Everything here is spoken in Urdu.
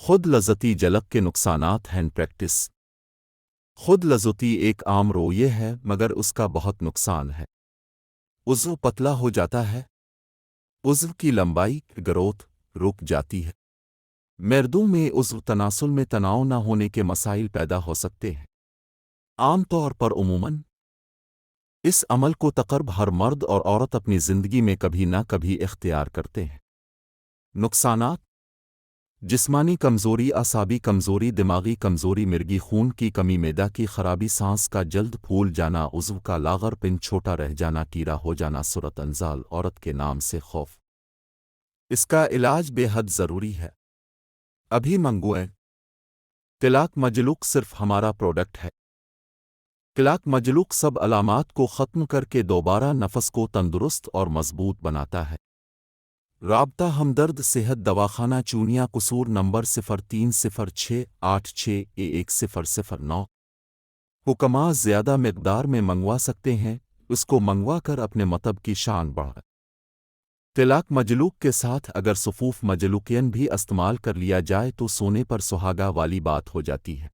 خود لذتی جلق کے نقصانات ہینڈ پریکٹس۔ خود لذتی ایک عام رویے ہے مگر اس کا بہت نقصان ہے۔ عضو پتلا ہو جاتا ہے، عضو کی لمبائی گروتھ رک جاتی ہے، مردوں میں عضو تناسل میں تناؤ نہ ہونے کے مسائل پیدا ہو سکتے ہیں۔ عام طور پر عموماً اس عمل کو تقریباً ہر مرد اور عورت اپنی زندگی میں کبھی نہ کبھی اختیار کرتے ہیں۔ نقصانات: جسمانی کمزوری، اعصابی کمزوری، دماغی کمزوری، مرگی خون کی کمی، معدہ کی خرابی، سانس کا جلد پھول جانا، عضو کا لاغر پن چھوٹا رہ جانا، کیڑا ہو جانا، صورت انزال، عورت کے نام سے خوف۔ اس کا علاج بے حد ضروری ہے۔ ابھی منگوائیں۔ طلاق مجلوک صرف ہمارا پروڈکٹ ہے۔ طلاق مجلوک سب علامات کو ختم کر کے دوبارہ نفس کو تندرست اور مضبوط بناتا ہے۔ رابطہ ہمدرد صحت دواخانہ چونیا قصور نمبر 0306861009۔ حکماں زیادہ مقدار میں منگوا سکتے ہیں، اس کو منگوا کر اپنے مطب کی شان بڑھائیں۔ طلاق مجلوک کے ساتھ اگر صفوف مجلوکین بھی استعمال کر لیا جائے تو سونے پر سہاگا والی بات ہو جاتی ہے۔